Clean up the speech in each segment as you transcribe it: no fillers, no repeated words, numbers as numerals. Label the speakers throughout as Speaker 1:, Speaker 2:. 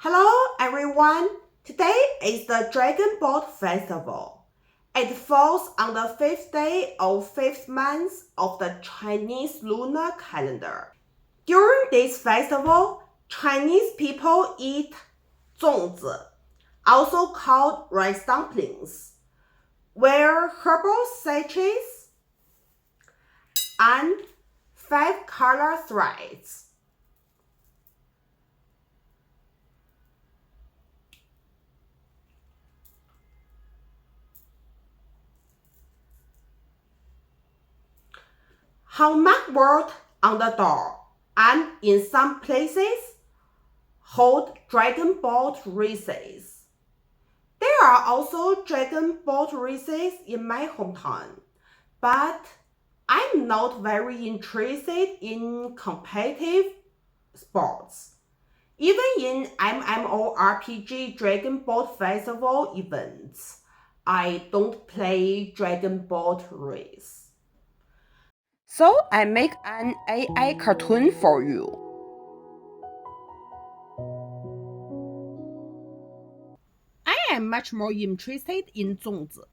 Speaker 1: Hello everyone! Today is the Dragon Boat Festival. It falls on the 5th day of 5th month of the Chinese lunar calendar. During this festival, Chinese people eat zongzi, also called rice dumplings, wear herbal sachets, and 5-color threads. Hang mugwort on the door, and in some places, hold dragon boat races. There are also dragon boat races in my hometown, but I'm not very interested in competitive sports. Even in MMORPG Dragon Boat Festival events, I don't play Dragon Boat race. So I make an AI cartoon for you. I am much more interested in zongzi.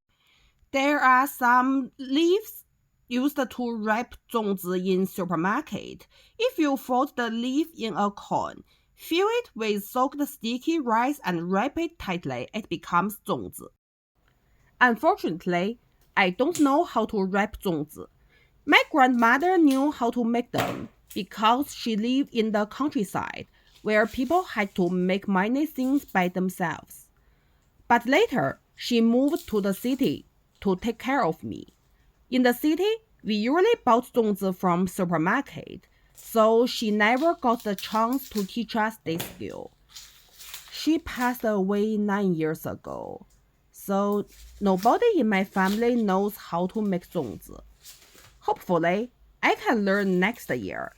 Speaker 1: There are some leaves used to wrap zongzi in supermarket. If you fold the leaf in a cone, fill it with soaked sticky rice and wrap it tightly, it becomes zongzi. Unfortunately, I don't know how to wrap zongzi. My grandmother knew how to make them because she lived in the countryside where people had to make many things by themselves. But later, she moved to the city to take care of me. In the city, we usually bought zongzi from supermarket, so she never got the chance to teach us this skill. She passed away 9 years ago, so nobody in my family knows how to make zongzi. Hopefully, I can learn next year.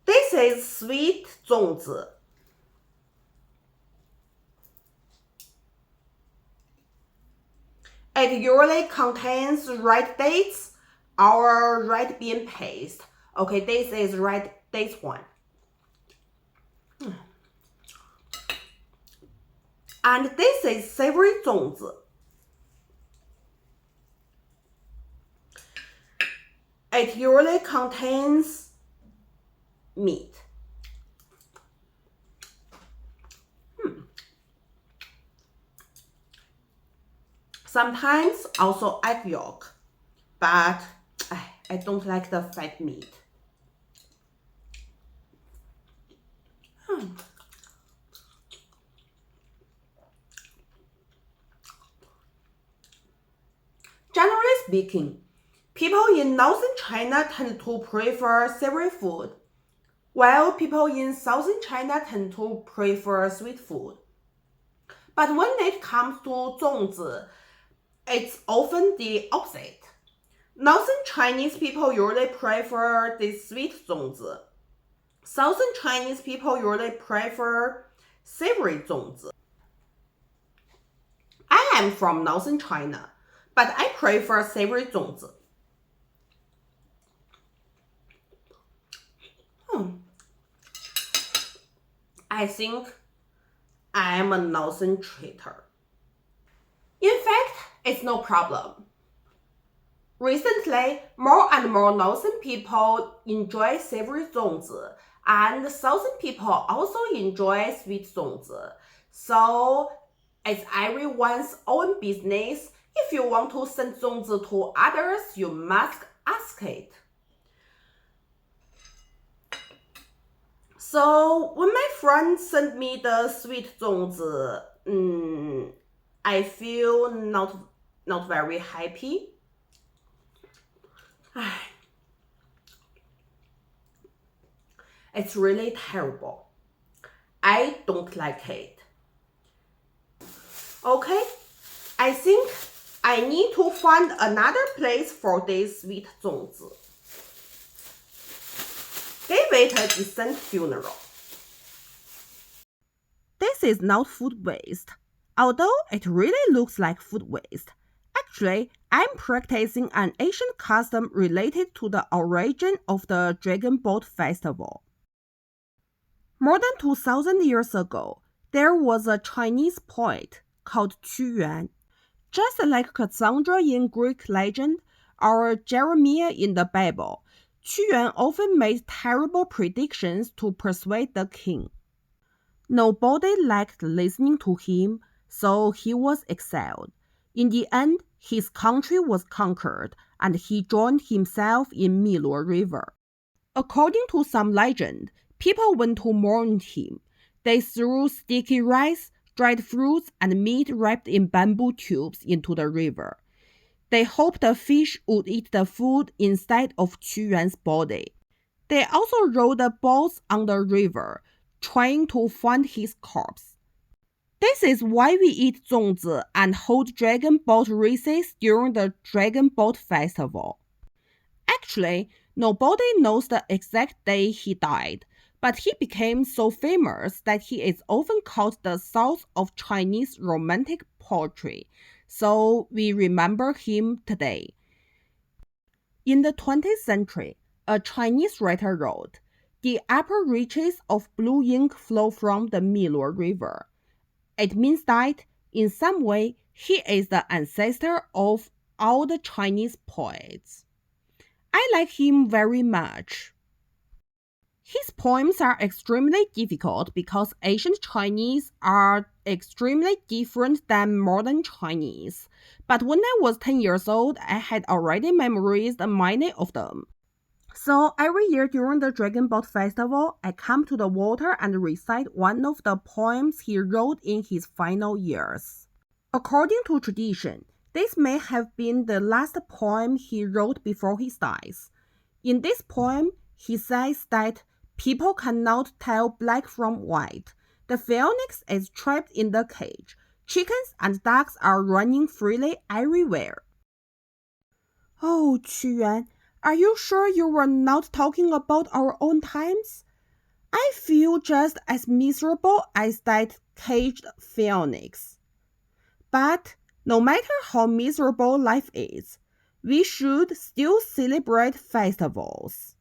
Speaker 1: This is sweet zongzi. It usually contains red dates or red bean paste. Okay, this is red dates one. And this is savory zongzi. It usually contains meat. Sometimes also egg yolk, but I don't like the fat meat. Generally speaking, people in northern China tend to prefer savory food, while people in southern China tend to prefer sweet food. But when it comes to zongzi, it's often the opposite. Northern Chinese people usually prefer the sweet zongzi. Southern Chinese people usually prefer savory zongzi. I am from northern China, but I prefer savory zongzi. I think I am a northern traitor. In fact, it's no problem. Recently, more and more northern people enjoy savory zongzi, and southern people also enjoy sweet zongzi. So, it's everyone's own business. If you want to send zongzi to others, you must ask it. So, when my friend sent me the sweet zongzi, I feel not very happy. It's really terrible. I don't like it. Okay, I think I need to find another place for this sweet zongzi. Give it a decent funeral. This is not food waste. Although it really looks like food waste, Actually, I'm practicing an ancient custom related to the origin of the Dragon Boat Festival. More than 2,000 years ago, there was a Chinese poet called Qu Yuan. Just like Cassandra in Greek legend or Jeremiah in the Bible, Qu Yuan often made terrible predictions to persuade the king. Nobody liked listening to him, so he was exiled. In the end, his country was conquered, and he drowned himself in Miluo River. According to some legend, people went to mourn him. They threw sticky rice, dried fruits, and meat wrapped in bamboo tubes into the river. They hoped the fish would eat the food instead of Qu Yuan's body. They also rowed the boats on the river, trying to find his corpse. This is why we eat zongzi and hold dragon boat races during the Dragon Boat Festival. Actually, nobody knows the exact day he died, but he became so famous that he is often called the source of Chinese romantic poetry, so we remember him today. In the 20th century, a Chinese writer wrote, "The upper reaches of blue ink flow from the Miluo River." It means that, in some way, he is the ancestor of all the Chinese poets. I like him very much. His poems are extremely difficult because ancient Chinese are extremely different than modern Chinese. But when I was 10 years old, I had already memorized many of them. So every year during the Dragon Boat Festival, I come to the water and recite one of the poems he wrote in his final years. According to tradition, this may have been the last poem he wrote before he dies. In this poem, he says that people cannot tell black from white. The phoenix is trapped in the cage. Chickens and ducks are running freely everywhere. Oh, Qu Yuan, are you sure you were not talking about our own times? I feel just as miserable as that caged phoenix. But no matter how miserable life is, we should still celebrate festivals.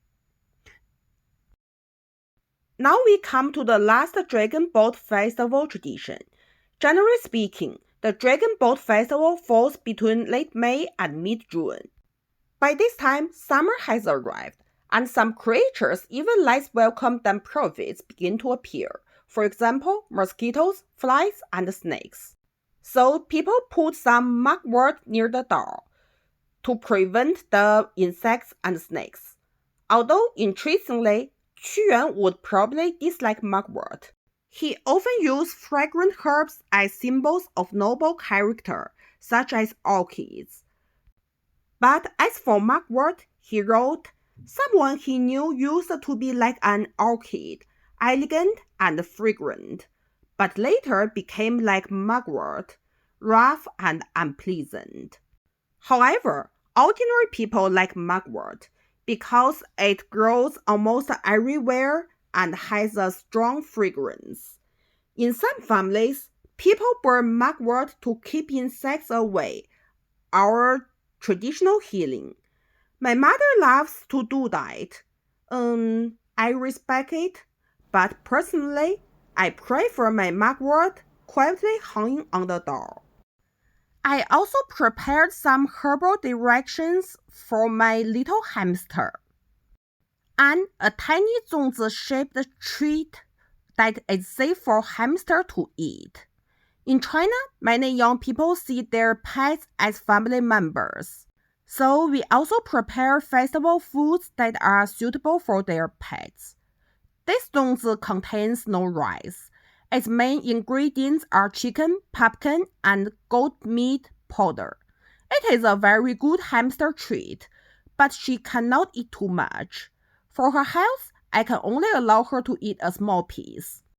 Speaker 1: Now we come to the last Dragon Boat Festival tradition. Generally speaking, the Dragon Boat Festival falls between late May and mid-June. By this time, summer has arrived, and some creatures even less welcome than prophets begin to appear. For example, mosquitoes, flies, and snakes. So people put some mugwort near the door to prevent the insects and snakes. Although, interestingly, Qu Yuan would probably dislike mugwort. He often used fragrant herbs as symbols of noble character, such as orchids. But as for mugwort, he wrote, someone he knew used to be like an orchid, elegant and fragrant, but later became like mugwort, rough and unpleasant. However, ordinary people like mugwort because it grows almost everywhere and has a strong fragrance. In some families, people burn mugwort to keep insects away, our traditional healing. My mother loves to do that. I respect it, but personally, I prefer my mugwort quietly hanging on the door. I also prepared some herbal directions for my little hamster, and a tiny zongzi-shaped treat that is safe for hamster to eat. In China, many young people see their pets as family members, so we also prepare festival foods that are suitable for their pets. This zongzi contains no rice. Its main ingredients are chicken, pumpkin, and goat meat powder. It is a very good hamster treat, but she cannot eat too much. For her health, I can only allow her to eat a small piece.